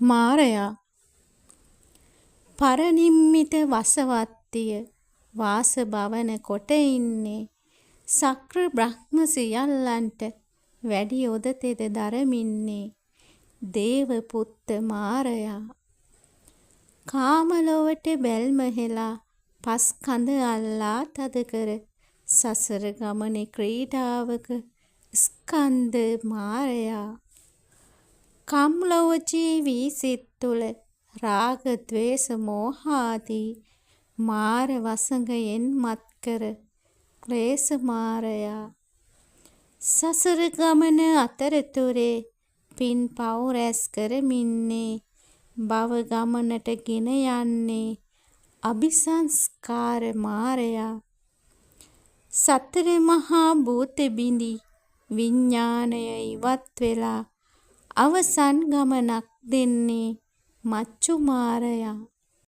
මාරයා පරනිම්මිත වසවත්තිය වාස භවන කොට ඉන්නේ සක්‍ර බ්‍රහ්ම සියල්ලන්ට වැඩි ඔදතෙද දරමින්නේ දේව පුත්ත මාරයා කාම ලොවට බැල්ම හෙලා පස් කඳ අල්ලා තද කර සසර ගමනේ ක්‍රීඩාවක ස්කන්ධ මාරයා කම්ලොව ජීවී සිත් තුළ රාග ද්වේෂ මෝහාදී මාර වසඟයෙන් මත් කර ක්ලේශ මාරයා සසර ගමන අතරතුරේ පින් පව් රැස් කරමින්නේ භව ගමනට ගෙන යන්නේ අபிසංස්කාර මාරයා සතර මහා භූත බිඳි විඥාණය ඉවත් වෙලා අවසන් ගමනක් දෙන්නේ මච්චු මාරයා